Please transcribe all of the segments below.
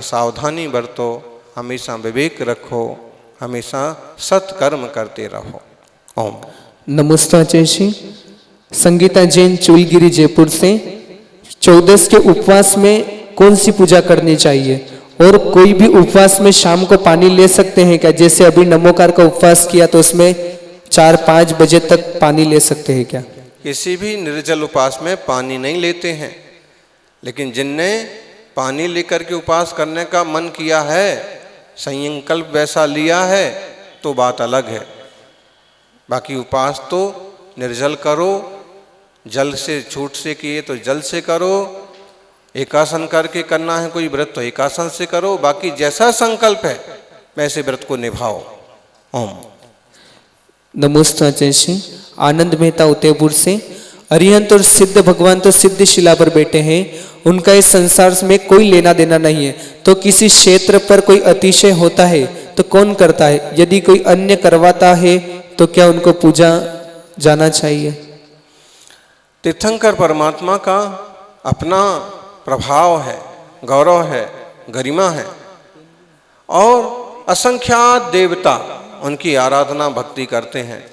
सावधानी बरतो, हमेशा विवेक रखो, हमेशा सत्कर्म करते रहो। ओम। नमस्ते आचार्य जी। संगीता जैन चूलगिरी जयपुर से 14 के उपवास में कौन सी पूजा करनी चाहिए, और कोई भी उपवास में शाम को पानी ले सकते हैं क्या? जैसे अभी नमोकार का उपवास किया तो उसमें 4-5 बजे तक पानी ले सकते हैं क्या? किसी भी निर्जल उपवास में पानी नहीं लेते हैं, लेकिन जिनने पानी लेकर के उपवास करने का मन किया है, संकल्प वैसा लिया है, तो बात अलग है। बाकी उपवास तो निर्जल करो, जल से छूट से किए तो जल से करो, एकासन करके करना है कोई व्रत तो एकासन से करो, बाकी जैसा संकल्प है वैसे व्रत को निभाओ। ओम। नमस्ते आचार्य जी। आनंद मेहता उदयपुर से, अरिहंत और सिद्ध भगवान तो सिद्ध शिला पर बैठे हैं, उनका इस संसार में कोई लेना देना नहीं है, तो किसी क्षेत्र पर कोई अतिशय होता है तो कौन करता है? यदि कोई अन्य करवाता है तो क्या उनको पूजा जाना चाहिए? तीर्थंकर परमात्मा का अपना प्रभाव है, गौरव है, गरिमा है, और असंख्यात देवता उनकी आराधना भक्ति करते हैं।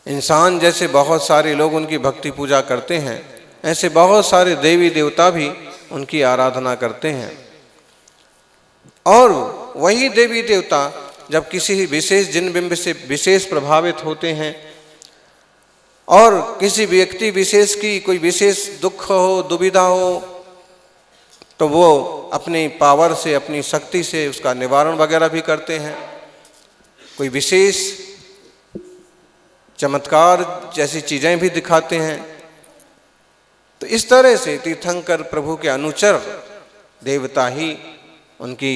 इंसान जैसे बहुत सारे लोग उनकी भक्ति पूजा करते हैं, ऐसे बहुत सारे देवी देवता भी उनकी आराधना करते हैं। और वही देवी देवता जब किसी विशेष जिन बिंब से विशेष प्रभावित होते हैं, और किसी व्यक्ति विशेष की कोई विशेष दुख हो, दुविधा हो, तो वो अपनी पावर से, अपनी शक्ति से उसका निवारण वगैरह भी करते हैं। कोई विशेष चमत्कार जैसी चीज़ें भी दिखाते हैं। तो इस तरह से तीर्थंकर प्रभु के अनुचर देवता ही उनकी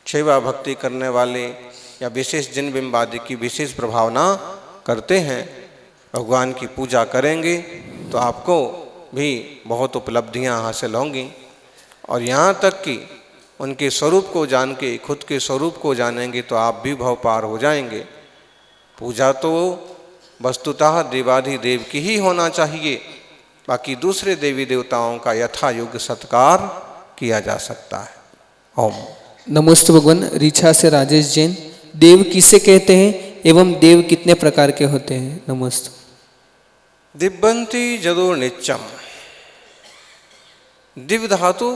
सेवा भक्ति करने वाले या विशेष जिन बिंब आदि की विशेष प्रभावना करते हैं। भगवान की पूजा करेंगे तो आपको भी बहुत उपलब्धियां हासिल होंगी, और यहाँ तक कि उनके स्वरूप को जान के, खुद के स्वरूप को जानेंगे तो आप भी भव पार हो जाएंगे। पूजा तो वस्तुतः देवाधिदेव की ही होना चाहिए, बाकी दूसरे देवी देवताओं का यथा योग्य सत्कार किया जा सकता है। ओम। नमस्ते भगवान। रीछा से राजेश जैन, देव किसे कहते हैं एवं देव कितने प्रकार के होते हैं? नमस्ते। दिव्यंती जदो नित्यम, दिव्य धातु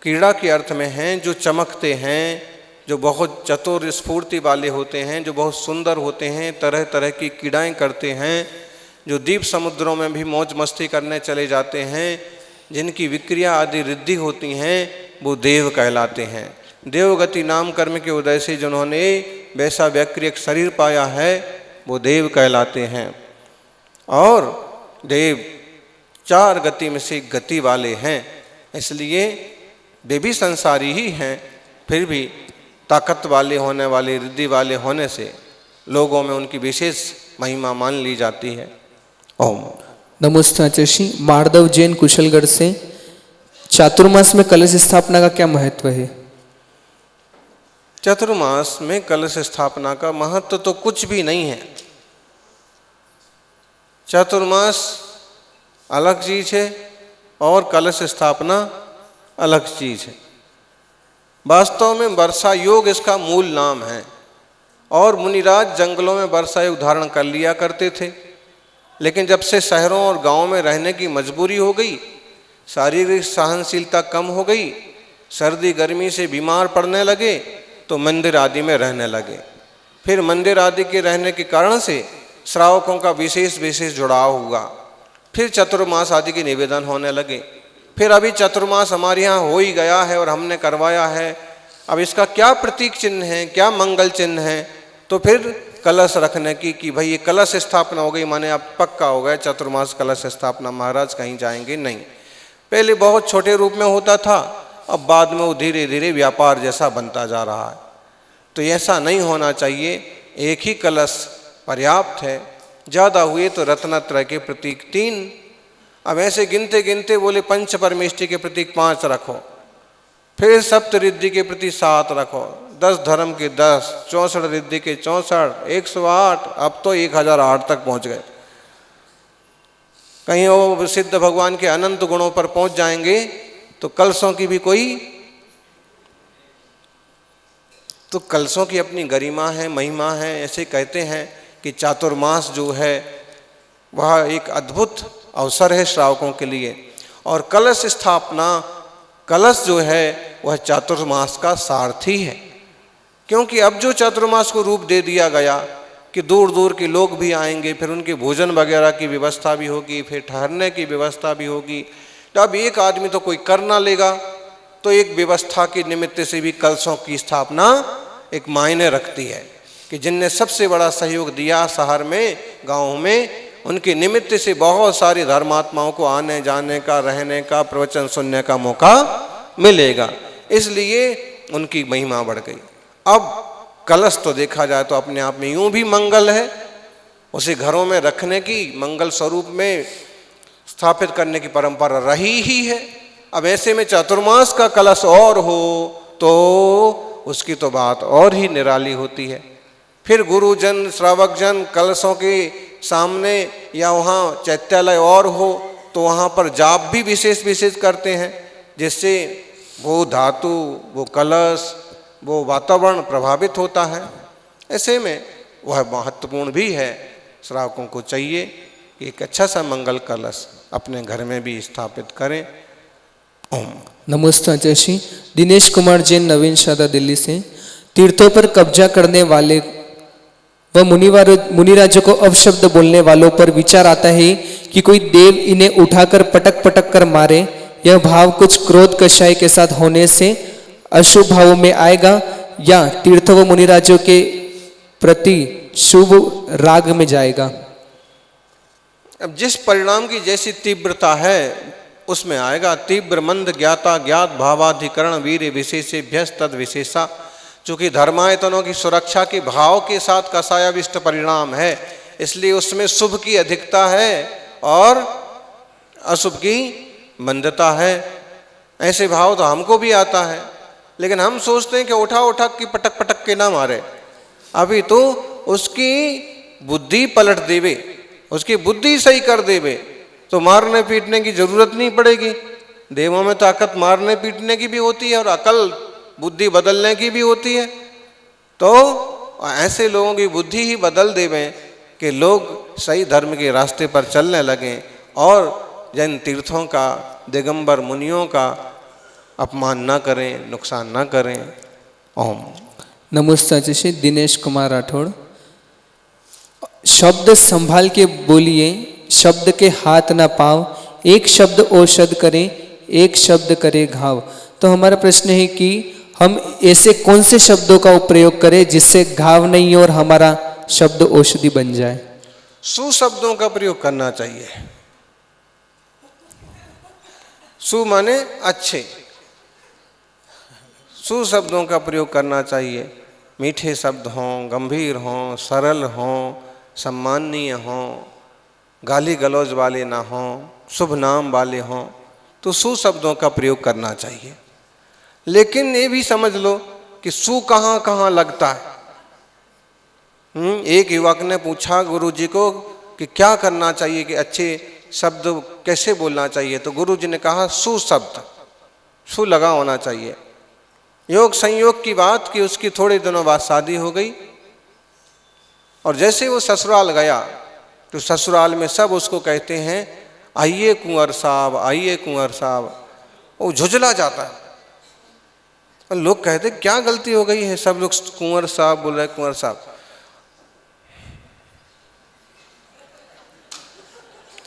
क्रीड़ा के अर्थ में हैं, जो चमकते हैं, जो बहुत चतुर स्फूर्ति वाले होते हैं, जो बहुत सुंदर होते हैं, तरह तरह की क्रीड़ाएं करते हैं, जो द्वीप समुद्रों में भी मौज मस्ती करने चले जाते हैं, जिनकी विक्रिया आदि रिद्धि होती हैं, वो देव कहलाते हैं। देवगति नाम कर्म के उदय से जिन्होंने वैसा व्यक्रिय शरीर पाया है, वो देव कहलाते हैं। और देव 4 गति में से गति वाले हैं, इसलिए वे भी संसारी ही हैं, फिर भी ताकत वाले होने वाले, रिद्धि वाले होने से लोगों में उनकी विशेष महिमा मान ली जाती है। ओम। नमस्ते आचार्य जी। माधव जैन कुशलगढ़ से, चातुर्मास में कलश स्थापना का क्या महत्व है? चातुर्मास में कलश स्थापना का महत्व तो कुछ भी नहीं है। चातुर्मास अलग चीज है और कलश स्थापना अलग चीज है। वास्तव में वर्षा योग इसका मूल नाम है, और मुनिराज जंगलों में वर्षा योग धारण कर लिया करते थे, लेकिन जब से शहरों और गांवों में रहने की मजबूरी हो गई, शारीरिक सहनशीलता कम हो गई, सर्दी गर्मी से बीमार पड़ने लगे, तो मंदिर आदि में रहने लगे। फिर मंदिर आदि के रहने के कारण से श्रावकों का विशेष जुड़ाव हुआ। फिर चतुर्मास आदि के निवेदन होने लगे। फिर अभी चतुर्मास हमारे यहाँ हो ही गया है और हमने करवाया है, अब इसका क्या प्रतीक चिन्ह है, क्या मंगल चिन्ह है? तो फिर कलश रखने की कि भाई ये कलश स्थापना हो गई, माने अब पक्का हो गया चतुर्मास कलश स्थापना, महाराज कहीं जाएंगे नहीं। पहले बहुत छोटे रूप में होता था, अब बाद में वो धीरे धीरे व्यापार जैसा बनता जा रहा है। तो ऐसा नहीं होना चाहिए, एक ही कलश पर्याप्त है। ज़्यादा हुए तो रत्नत्रय के प्रतीक 3, अब ऐसे गिनते गिनते बोले पंच परमेष्टि के प्रतीक 5 रखो, फिर सप्त रिद्धि के प्रति 7 रखो, 10 धर्म के 10, 64 रिद्धि के 64, 108, अब तो 1008 तक पहुँच गए। कहीं वो सिद्ध भगवान के अनंत गुणों पर पहुँच जाएंगे तो कलशों की भी कोई तो कलशों की अपनी गरिमा है, महिमा है। ऐसे कहते हैं कि चातुर्मास जो है वह एक अद्भुत अवसर है श्रावकों के लिए, और कलश स्थापना, कलश जो है वह चातुर्मास का सारथी है। क्योंकि अब जो चातुर्मास को रूप दे दिया गया कि दूर दूर के लोग भी आएंगे, फिर उनके भोजन वगैरह की व्यवस्था भी होगी, फिर ठहरने की व्यवस्था भी होगी। तो अब एक आदमी तो कोई कर ना लेगा, तो एक व्यवस्था के निमित्त से भी कलशों की स्थापना एक मायने रखती है कि जिनने सबसे बड़ा सहयोग दिया शहर में, गाँव में, उनके निमित्त से बहुत सारे धर्मात्माओं को आने जाने का, रहने का, प्रवचन सुनने का मौका मिलेगा, इसलिए उनकी महिमा बढ़ गई। अब कलश तो देखा जाए तो अपने आप में यूं भी मंगल है, उसे घरों में रखने की, मंगल स्वरूप में स्थापित करने की परंपरा रही ही है। अब ऐसे में चातुर्मास का कलश और हो तो उसकी तो बात और ही निराली होती है। फिर गुरुजन, श्रावकजन कलशों के सामने या वहाँ चैत्यालय और हो तो वहाँ पर जाप भी विशेष विशेष करते हैं, जिससे वो धातु, वो कलश, वो वातावरण प्रभावित होता है। ऐसे में वह महत्वपूर्ण भी है। श्रावकों को चाहिए कि एक अच्छा सा मंगल कलश अपने घर में भी स्थापित करें। ओम नमस्ते आचार्य। दिनेश कुमार जैन, नवीन शादा, दिल्ली से। तीर्थों पर कब्जा करने वाले व मुनिराजों को अपशब्द बोलने वालों पर विचार आता है कि कोई देव इन्हें उठाकर पटक पटक कर मारे। यह भाव कुछ क्रोध कषाय के साथ होने से अशुभ भाव में आएगा या तीर्थ व मुनिराजों के प्रति शुभ राग में जाएगा। अब जिस परिणाम की जैसी तीव्रता है उसमें आएगा। तीव्र मंद ज्ञाता ज्ञात भावाधिकरण वीर विशेषेभ्यस तद विशेषा। चूँकि धर्मायतनों की सुरक्षा के भाव के साथ कषायाविष्ट परिणाम है, इसलिए उसमें शुभ की अधिकता है और अशुभ की मंदता है। ऐसे भाव तो हमको भी आता है, लेकिन हम सोचते हैं कि उठा उठा की पटक पटक के ना मारे, अभी तो उसकी बुद्धि पलट देवे, उसकी बुद्धि सही कर देवे तो मारने पीटने की जरूरत नहीं पड़ेगी। देवों में ताकत मारने पीटने की भी होती है और अकल बुद्धि बदलने की भी होती है। तो ऐसे लोगों की बुद्धि ही बदल देवें कि लोग सही धर्म के रास्ते पर चलने लगें और जैन तीर्थों का, दिगंबर मुनियों का अपमान न करें, नुकसान न करें। ओम नमस्ते आचार्य। दिनेश कुमार राठौड़। शब्द संभाल के बोलिए, शब्द के हाथ ना पाव, एक शब्द औषध करे, एक शब्द करे घाव। तो हमारा प्रश्न है कि हम ऐसे कौन से शब्दों का प्रयोग करें जिससे घाव नहीं और हमारा शब्द औषधि बन जाए। सुशब्दों का प्रयोग करना चाहिए। सु माने अच्छे, सुशब्दों का प्रयोग करना चाहिए। मीठे शब्द हों, गंभीर हों, सरल हों, सम्माननीय हों, गाली गलौज वाले ना हों, शुभ नाम वाले हों, तो सुशब्दों का प्रयोग करना चाहिए। लेकिन ये भी समझ लो कि सु कहाँ कहाँ लगता है। एक युवक ने पूछा गुरुजी को कि क्या करना चाहिए, कि अच्छे शब्द कैसे बोलना चाहिए। तो गुरुजी ने कहा सुशब्द, सु लगा होना चाहिए। योग संयोग की बात कि उसकी थोड़े दिनों बाद शादी हो गई और जैसे वो ससुराल गया तो ससुराल में सब उसको कहते हैं आइए कुंवर साहब, आइए कुंवर साहब। वो झुंझला जाता है और लोग कहते क्या गलती हो गई है, सब लोग कुंवर साहब बोल रहे हैं, कुंवर साहब।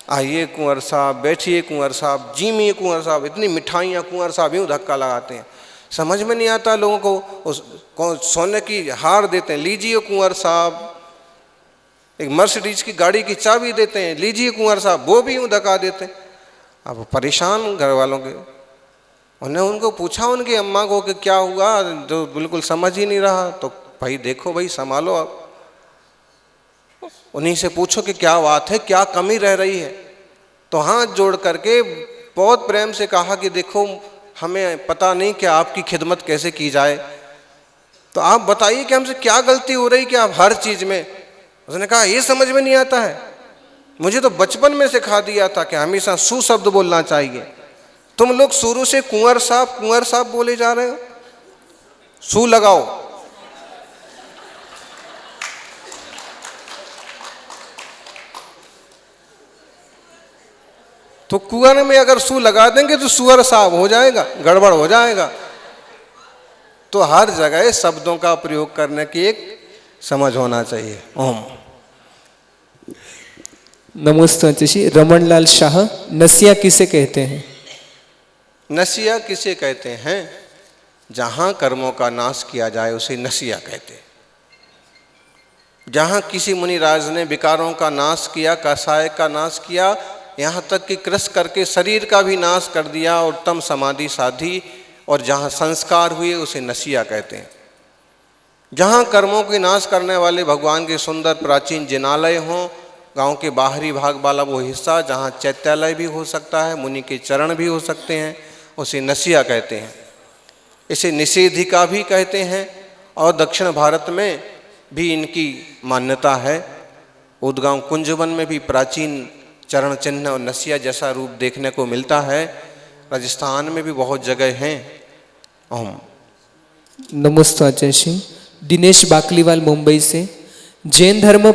आइए कुंवर साहब, बैठिए कुंवर साहब, जीमिए कुंवर साहब, इतनी मिठाइयाँ कुंवर साहब यूँ धक्का लगाते हैं। समझ में नहीं आता लोगों को। सोने की हार देते हैं, लीजिए कुंवर साहब। एक मर्सिडीज की गाड़ी की चाबी देते हैं, लीजिए कुंवर साहब, वो भी यूँ धक्का देते हैं। अब परेशान घर वालों के, उन्हें उनको पूछा उनकी अम्मा को कि क्या हुआ, जो बिल्कुल समझ ही नहीं रहा। तो भाई देखो भाई संभालो, अब उन्हीं से पूछो कि क्या बात है, क्या कमी रह रही है। तो हाथ जोड़ करके बहुत प्रेम से कहा कि देखो हमें पता नहीं कि आपकी खिदमत कैसे की जाए, तो आप बताइए कि हमसे क्या गलती हो रही कि आप हर चीज़ में। उसने कहा ये समझ में नहीं आता है, मुझे तो बचपन में सिखा दिया था कि हमेशा सुशब्द बोलना चाहिए। तुम लोग शुरू से कुंवर साहब बोले जा रहे हो। सु लगाओ, तो कुआं में अगर सू लगा देंगे तो सुअर साफ हो जाएगा, गड़बड़ हो जाएगा। तो हर जगह शब्दों का प्रयोग करने की एक समझ होना चाहिए। ओम। नमस्ते आचार्य। रमनलाल शाह, नसिया किसे कहते हैं? नसिया किसे कहते हैं? जहां कर्मों का नाश किया जाए उसे नसिया कहते हैं। जहां किसी मुनिराज ने विकारों का नाश किया, कषाय का नाश किया, यहाँ तक कि कृष करके शरीर का भी नाश कर दिया और उत्तम समाधि साधी, और जहाँ संस्कार हुए उसे नसिया कहते हैं। जहाँ कर्मों के नाश करने वाले भगवान के सुंदर प्राचीन जिनालय हों, गांव के बाहरी भाग वाला वो हिस्सा जहाँ चैत्यालय भी हो सकता है, मुनि के चरण भी हो सकते हैं, उसे नसिया कहते हैं। इसे निषेधिका भी कहते हैं और दक्षिण भारत में भी इनकी मान्यता है। उदगांव कुंजवन में भी प्राचीन चरण चिन्ह और नसिया जैसा रूप देखने को मिलता है। राजस्थान में भी बहुत जगह हैं। ओम। नमस्ते आचार्य। दिनेश बाकलीवाल, मुंबई से। जैन धर्म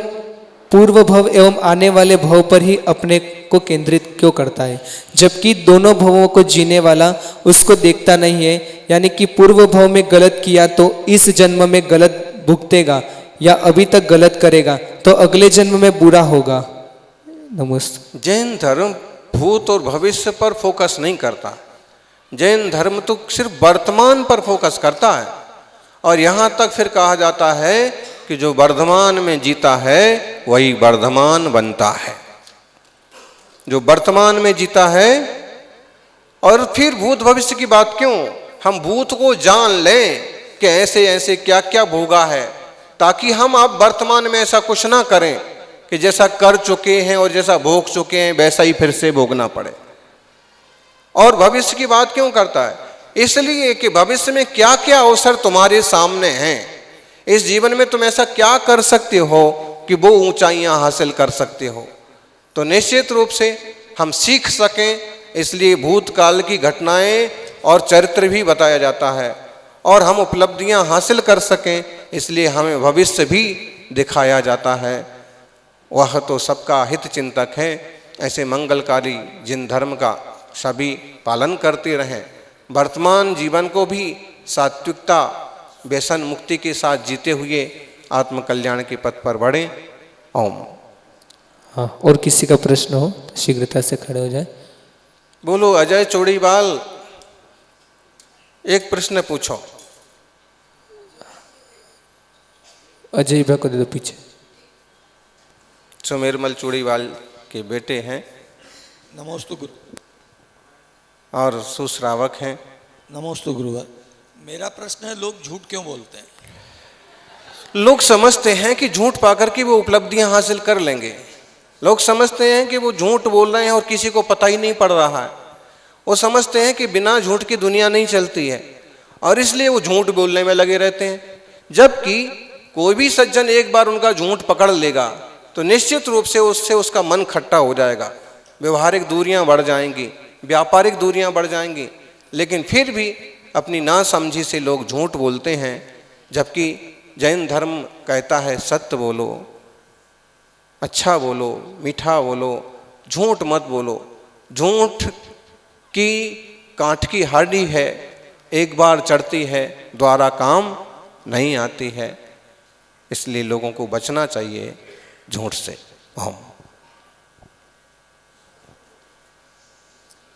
पूर्व भव एवं आने वाले भव पर ही अपने को केंद्रित क्यों करता है, जबकि दोनों भवों को जीने वाला उसको देखता नहीं है? यानी कि पूर्व भव में गलत किया तो इस जन्म में गलत भुगतेगा, या अभी तक गलत करेगा तो अगले जन्म में बुरा होगा। नमस्ते। जैन धर्म भूत और भविष्य पर फोकस नहीं करता। जैन धर्म तो सिर्फ वर्तमान पर फोकस करता है, और यहाँ तक फिर कहा जाता है कि जो वर्तमान में जीता है वही वर्धमान बनता है। जो वर्तमान में जीता है, और फिर भूत भविष्य की बात क्यों? हम भूत को जान लें कि ऐसे ऐसे क्या क्या भोगा है, ताकि हम अब वर्तमान में ऐसा कुछ ना करें कि जैसा कर चुके हैं और जैसा भोग चुके हैं वैसा ही फिर से भोगना पड़े। और भविष्य की बात क्यों करता है? इसलिए कि भविष्य में क्या क्या अवसर तुम्हारे सामने हैं, इस जीवन में तुम ऐसा क्या कर सकते हो कि वो ऊंचाइयां हासिल कर सकते हो। तो निश्चित रूप से हम सीख सकें, इसलिए भूतकाल की घटनाएं और चरित्र भी बताया जाता है, और हम उपलब्धियां हासिल कर सकें इसलिए हमें भविष्य भी दिखाया जाता है। वह तो सबका हित चिंतक है। ऐसे मंगलकारी जिन धर्म का सभी पालन करते रहें, वर्तमान जीवन को भी सात्विकता व्यसन मुक्ति के साथ जीते हुए आत्मकल्याण के पथ पर बढ़ें। ओम। हाँ, और किसी का प्रश्न हो तो शीघ्रता से खड़े हो जाए। बोलो अजय चौड़ीवाल, एक प्रश्न पूछो। अजय भाई को दे दो पीछे। सुमेरमल चौड़ीवाल के बेटे हैं। नमोस्तु गुरु। और सुश्रावक हैं। नमोस्तु गुरुवर। मेरा प्रश्न है, लोग झूठ क्यों बोलते हैं? लोग समझते हैं कि झूठ पाकर के वो उपलब्धियां हासिल कर लेंगे। लोग समझते हैं कि वो झूठ बोल रहे हैं और किसी को पता ही नहीं पड़ रहा है। वो समझते हैं कि बिना झूठ की दुनिया नहीं चलती है, और इसलिए वो झूठ बोलने में लगे रहते हैं। जबकि कोई भी सज्जन एक बार उनका झूठ पकड़ लेगा तो निश्चित रूप से उससे उसका मन खट्टा हो जाएगा, व्यवहारिक दूरियां बढ़ जाएंगी, व्यापारिक दूरियां बढ़ जाएंगी। लेकिन फिर भी अपनी नासमझी से लोग झूठ बोलते हैं, जबकि जैन धर्म कहता है सत्य बोलो, अच्छा बोलो, मीठा बोलो, झूठ मत बोलो। झूठ की कांट की हड्डी है, एक बार चढ़ती है दोबारा काम नहीं आती है। इसलिए लोगों को बचना चाहिए झूठ से। हम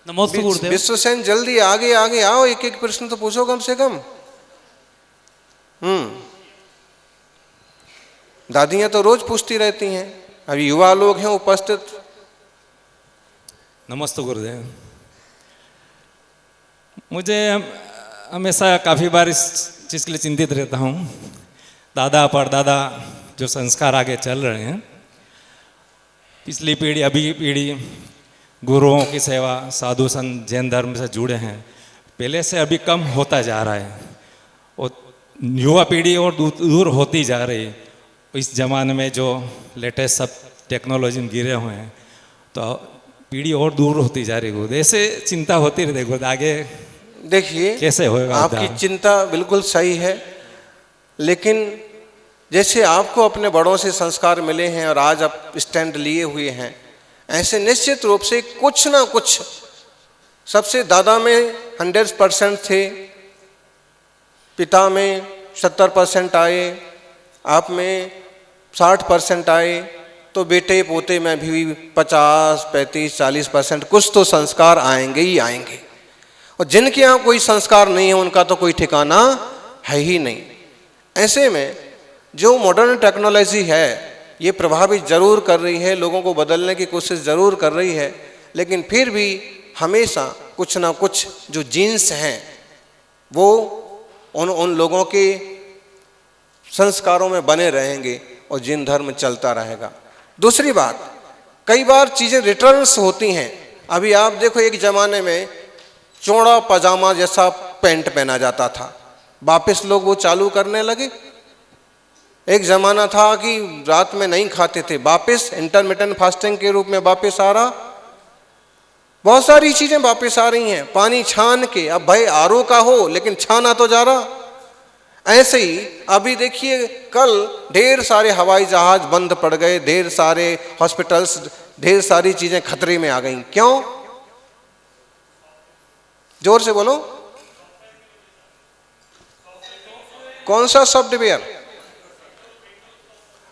नमस्ते गुरुदेव। विश्वसेन जल्दी आगे आगे आओ, एक एक प्रश्न तो पूछो कम से कम। दादियां तो रोज पूछती रहती हैं, अभी युवा लोग हैं उपस्थित। नमस्ते गुरुदेव। मुझे हमेशा काफ़ी बार इस चीज़ के लिए चिंतित रहता हूँ। दादा परदादा जो संस्कार आगे चल रहे हैं, पिछली पीढ़ी अभी की पीढ़ी गुरुओं की सेवा, साधु संत जैन धर्म से जुड़े हैं, पहले से अभी कम होता जा रहा है, और युवा पीढ़ी और दूर होती जा रही है। इस ज़माने में जो लेटेस्ट सब टेक्नोलॉजी में गिरे हुए हैं, तो पीढ़ी और दूर होती जा रही है। ऐसे चिंता होती रहती है, आगे देखिए कैसे होगा? आपकी चिंता बिल्कुल सही है, लेकिन जैसे आपको अपने बड़ों से संस्कार मिले हैं और आज आप स्टैंड लिए हुए हैं, ऐसे निश्चित रूप से कुछ ना कुछ, सबसे दादा में 100% थे, पिता में 70% आए, आप में 60% आए, तो बेटे पोते में भी 50, 35, 40% कुछ तो संस्कार आएंगे ही आएंगे। और जिनके यहाँ कोई संस्कार नहीं है उनका तो कोई ठिकाना है ही नहीं। ऐसे में जो मॉडर्न टेक्नोलॉजी है ये प्रभावित जरूर कर रही है, लोगों को बदलने की कोशिश जरूर कर रही है, लेकिन फिर भी हमेशा कुछ ना कुछ जो जीन्स हैं वो उन लोगों के संस्कारों में बने रहेंगे और जिन धर्म चलता रहेगा। दूसरी बात, कई बार चीज़ें रिटर्न्स होती हैं। अभी आप देखो, एक ज़माने में चौड़ा पजामा जैसा पैंट पहना जाता था, वापस लोग वो चालू करने लगे। एक ज़माना था कि रात में नहीं खाते थे, वापस इंटरमिटेंट फास्टिंग के रूप में वापस आ रहा। बहुत सारी चीज़ें वापस आ रही हैं। पानी छान के, अब भाई आरओ का हो लेकिन छाना तो जा रहा। ऐसे ही अभी देखिए, कल ढेर सारे हवाई जहाज बंद पड़ गए, ढेर सारे हॉस्पिटल्स, ढेर सारी चीज़ें खतरे में आ गई। क्यों? जोर से बोलो, कौन सा सॉफ्टवेयर?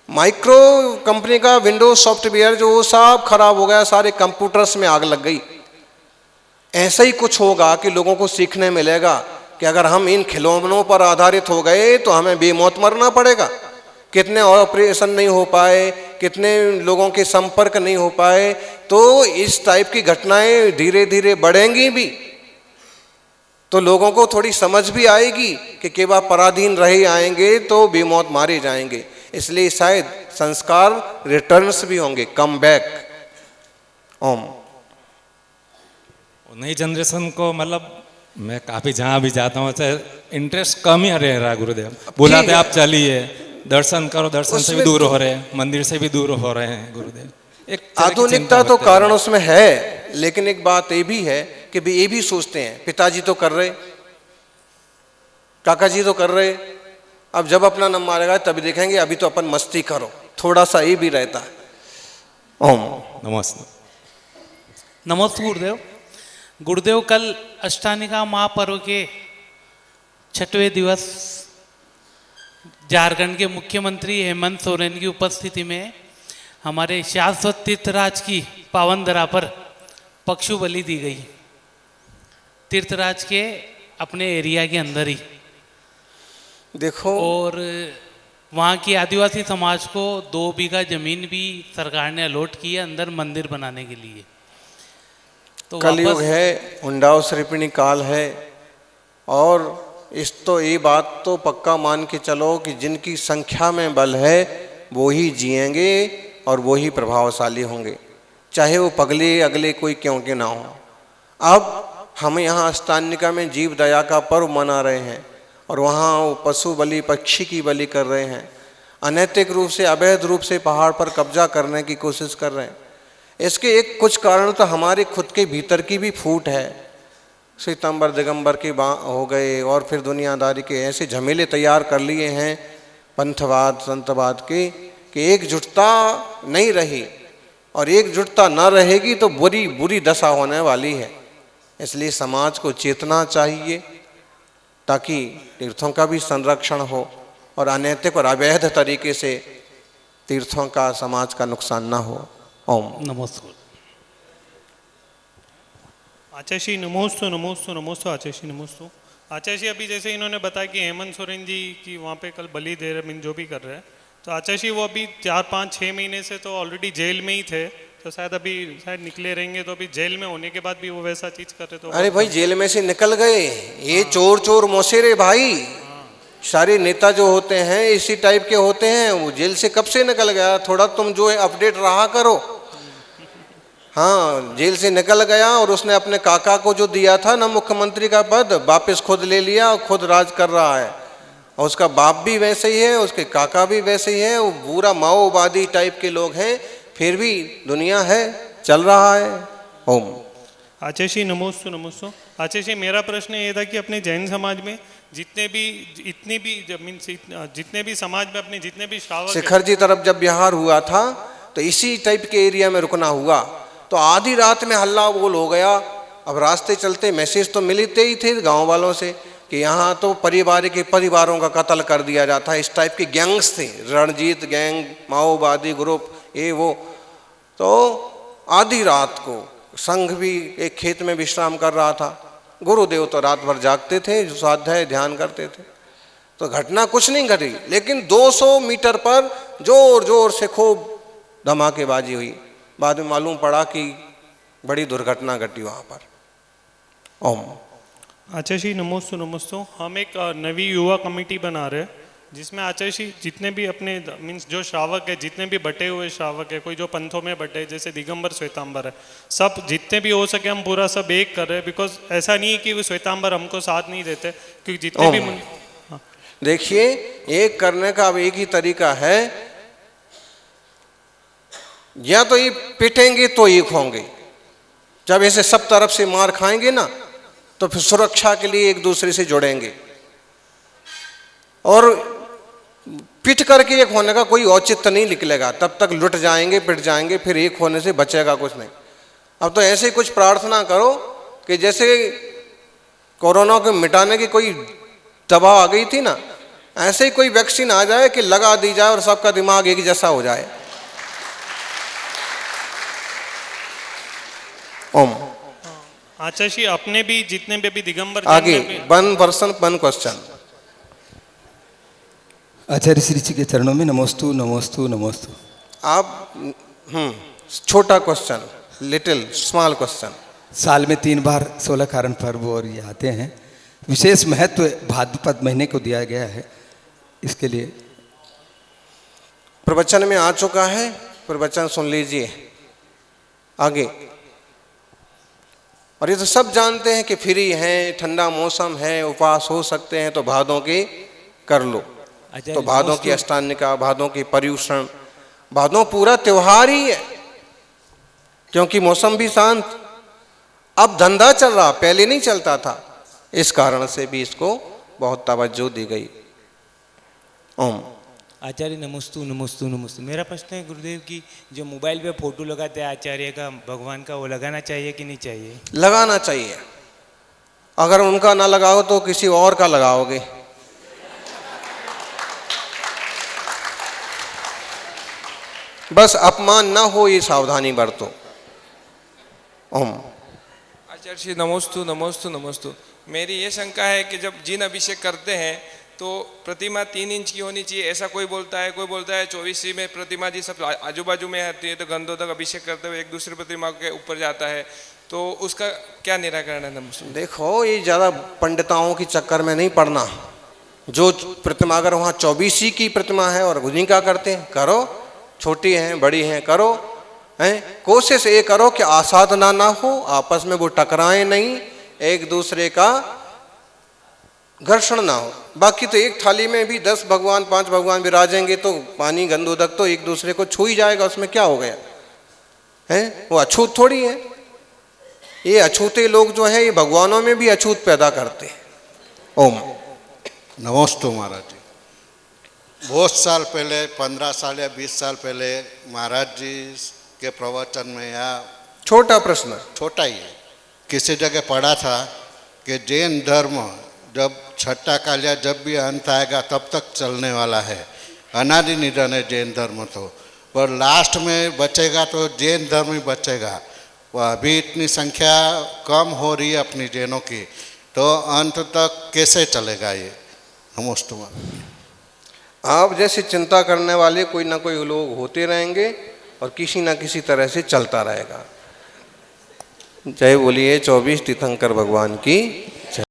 माइक्रो कंपनी का विंडोज सॉफ्टवेयर जो सब खराब हो गया, सारे कंप्यूटर्स में आग लग गई। ऐसा ही कुछ होगा कि लोगों को सीखने मिलेगा कि अगर हम इन खिलौनों पर आधारित हो गए तो हमें बेमौत मरना पड़ेगा। कितने ऑपरेशन नहीं हो पाए, कितने लोगों के संपर्क नहीं हो पाए, तो इस टाइप की घटनाएं धीरे धीरे बढ़ेंगी भी, तो लोगों को थोड़ी समझ भी आएगी कि केवल पराधीन रहे आएंगे तो बेमौत मारे जाएंगे। इसलिए शायद संस्कार रिटर्न्स भी होंगे, कम बैक। ओम। नई जनरेशन को मतलब मैं काफ़ी जहाँ भी जाता हूँ इंटरेस्ट कम ही रह रहा गुरुदेव। बुलाते आप चलिए, दर्शन करो, दर्शन से भी दूर हो रहे हैं, मंदिर से भी दूर हो रहे हैं गुरुदेव। एक आधुनिकता तो कारण उसमें है, लेकिन एक बात ये भी है कि भी ये भी सोचते हैं पिताजी तो कर रहे, काका जी तो कर रहे, अब जब अपना नाम मारेगा तभी देखेंगे, अभी तो अपन मस्ती करो, थोड़ा सा ये भी रहता है। ओम। नमस्ते। नमस्ते गुरुदेव। गुरुदेव, कल अष्टानिका महापर्व के 6वें दिवस झारखंड के मुख्यमंत्री हेमंत सोरेन की उपस्थिति में हमारे शाश्वत तीर्थराज की पावन धरा पर पशु बलि दी गई, तीर्थराज के अपने एरिया के अंदर ही। देखो, और वहाँ की आदिवासी समाज को 2 बीघा जमीन भी सरकार ने अलॉट की है अंदर मंदिर बनाने के लिए। तो कलयुग है, हुंडाओ सृपिणी काल है, और इस तो ये बात तो पक्का मान के चलो कि जिनकी संख्या में बल है वो ही जिएंगे और वो ही प्रभावशाली होंगे, चाहे वो पगले अगले कोई क्यों के ना हो। अब हम यहाँ अष्टानिका में जीव दया का पर्व मना रहे हैं और वहाँ वो पशु बलि, पक्षी की बलि कर रहे हैं, अनैतिक रूप से, अवैध रूप से पहाड़ पर कब्जा करने की कोशिश कर रहे हैं। इसके एक कुछ कारण तो हमारे खुद के भीतर की भी फूट है, श्वेतांबर दिगंबर के हो गए, और फिर दुनियादारी के ऐसे झमेले तैयार कर लिए हैं पंथवाद संतवाद के कि एकजुटता नहीं रही, और एकजुटता न रहेगी तो बुरी बुरी दशा होने वाली है। इसलिए समाज को चेतना चाहिए ताकि तीर्थों का भी संरक्षण हो और अनैतिक और अवैध तरीके से तीर्थों का, समाज का नुकसान ना हो। ओम। नमस्कार। आचार्य नमोस्तु नमोस्तु नमोस्तु। आचार्य नमोस्तु। आचार्य अभी जैसे इन्होंने बताया कि हेमंत सोरेन जी की वहाँ पे कल बलि दे रहे, जो भी कर रहे हैं, तो आचार्य वो अभी 4, 5, 6 महीने से तो ऑलरेडी जेल में ही थे, तो शायद अभी निकले रहेंगे, तो अभी जेल में होने के बाद भी वो वैसा चीज कर रहे तो। अरे भाई, जेल में से निकल गए, ये चोर चोर मोसेरे भाई, सारे नेता जो होते हैं इसी टाइप के होते हैं। वो जेल से कब से निकल गया, थोड़ा तुम जो है अपडेट रहा करो। हाँ, जेल से निकल गया और उसने अपने काका को जो दिया था ना मुख्यमंत्री का पद, वापस खुद ले लिया और खुद राज कर रहा है। और उसका बाप भी वैसे ही है, उसके काका भी वैसे ही है, वो पूरा माओवादी टाइप के लोग हैं, फिर भी दुनिया है, चल रहा है। ओम। आचार्य नमोस्तु नमोस्तु। आचार्य मेरा प्रश्न ये था कि अपने जैन समाज में जितने भी, इतनी भी जमीन से, जितने भी समाज में अपने जितने भी श्रावक, शिखर जी तरफ जब बिहार हुआ था तो इसी टाइप के एरिया में रुकना हुआ, तो आधी रात में हल्ला बोल हो गया। अब रास्ते चलते मैसेज तो मिलते ही थे गांव वालों से कि यहाँ तो परिवारों का कत्ल कर दिया जाता है। इस टाइप के गैंग्स थे, रणजीत गैंग, माओवादी ग्रुप, ये वो। तो आधी रात को संघ भी एक खेत में विश्राम कर रहा था। गुरुदेव तो रात भर जागते थे, स्वाध्याय ध्यान करते थे। तो घटना कुछ नहीं घटी, लेकिन 200 मीटर पर जोर जोर से खूब धमाकेबाजी हुई। बाद में मालूम पड़ा कि बड़ी दुर्घटना घटी वहाँ पर। ओम। आचार्य जी नमोस्तु नमोस्तु। हम एक नवी युवा कमेटी बना रहे हैं, जिसमें आचार्य जी जितने भी अपने मीन्स जो श्रावक है, जितने भी बटे हुए श्रावक है, कोई जो पंथों में बटे, जैसे दिगंबर श्वेतांबर है, सब जितने भी हो सके हम पूरा सब एक कर रहे हैं। बिकॉज ऐसा नहीं है कि वो श्वेतांबर हमको साथ नहीं देते, क्योंकि जितने भी हाँ। देखिए, एक करने का अब एक ही तरीका है, या तो ये पिटेंगे तो एक होंगे। जब ऐसे सब तरफ से मार खाएंगे ना, तो फिर सुरक्षा के लिए एक दूसरे से जुड़ेंगे। और पिट करके एक होने का कोई औचित्य नहीं निकलेगा। तब तक लुट जाएंगे, पिट जाएंगे, फिर एक होने से बचेगा कुछ नहीं। अब तो ऐसे कुछ प्रार्थना करो कि जैसे कोरोना को मिटाने की कोई दवा आ गई थी ना, ऐसे ही कोई वैक्सीन आ जाए कि लगा दी जाए और सबका दिमाग एक जैसा हो जाए। ओम। आचार्य जी अपने भी जितने भी अभी दिगंबर आगे 1 पर्सन 1 क्वेश्चन। आचार्य श्री जी के चरणों में नमोस्तु नमोस्तु नमोस्तु। आप छोटा क्वेश्चन, लिटिल स्मॉल क्वेश्चन। साल में 3 बार 16 कारण पर्व और ये आते हैं। विशेष महत्व भाद्रपद महीने को दिया गया है, इसके लिए प्रवचन में आ चुका है, प्रवचन सुन लीजिए आगे। और ये तो सब जानते हैं कि फ्री हैं, ठंडा मौसम है, उपवास हो सकते हैं, तो भादों के कर लो। तो भादों की अष्टान्निका, भादों की पर्युषण, भादों पूरा त्योहार ही है, क्योंकि मौसम भी शांत। अब धंधा चल रहा, पहले नहीं चलता था, इस कारण से भी इसको बहुत तवज्जो दी गई। ओम। आचार्य नमोस्तु नमोस्तु नमोस्तु। मेरा प्रश्न है गुरुदेव की जो मोबाइल पे फोटो लगाते हैं आचार्य का, भगवान का, वो लगाना चाहिए कि नहीं चाहिए? लगाना चाहिए। अगर उनका ना लगाओ तो किसी और का लगाओगे। बस अपमान ना हो, ये सावधानी बरतो। ओम। आचार्य श्री नमोस्तु नमोस्तु नमोस्तु। मेरी ये शंका है कि जब जिन अभिषेक करते हैं तो प्रतिमा 3 इंच की होनी चाहिए, ऐसा कोई बोलता है। कोई बोलता है 24 में प्रतिमा जी सब आजू बाजू में आती है, तो गंधोदक अभिषेक करते हुए एक दूसरी प्रतिमा के ऊपर जाता है, तो उसका क्या निराकरण है? नमस्ते। देखो, ये ज़्यादा पंडिताओं के चक्कर में नहीं पड़ना। जो प्रतिमा अगर वहाँ 24 की प्रतिमा है और उन्हीं का करते हैं, करो। छोटी हैं बड़ी हैं, करो। हैं, कोशिश ये करो कि आसाधना ना हो, आपस में वो टकराएं नहीं, एक दूसरे का घर्षण ना हो। बाकी तो एक थाली में भी 10 भगवान 5 भगवान विराजेंगे, तो पानी गंधोदक तो एक दूसरे को छू ही जाएगा, उसमें क्या हो गया है? वो अछूत थोड़ी है। ये अछूते लोग जो है, ये भगवानों में भी अछूत पैदा करते हैं। ओम। नमोस्तु महाराज जी। बहुत साल पहले, 15 साल या 20 साल पहले महाराज जी के प्रवचन में, या छोटा प्रश्न, छोटा ही है, किसी जगह पढ़ा था कि जैन धर्म जब छठा काल या जब भी अंत आएगा तब तक चलने वाला है, अनादि निधन है जैन धर्म। तो पर लास्ट में बचेगा तो जैन धर्म ही बचेगा। वह अभी इतनी संख्या कम हो रही है अपनी जैनों की, तो अंत तक कैसे चलेगा ये? नमोस्तु। आप जैसे चिंता करने वाले कोई ना कोई लोग होते रहेंगे और किसी ना किसी तरह से चलता रहेगा। जय बोलिए 24 तीर्थंकर भगवान की।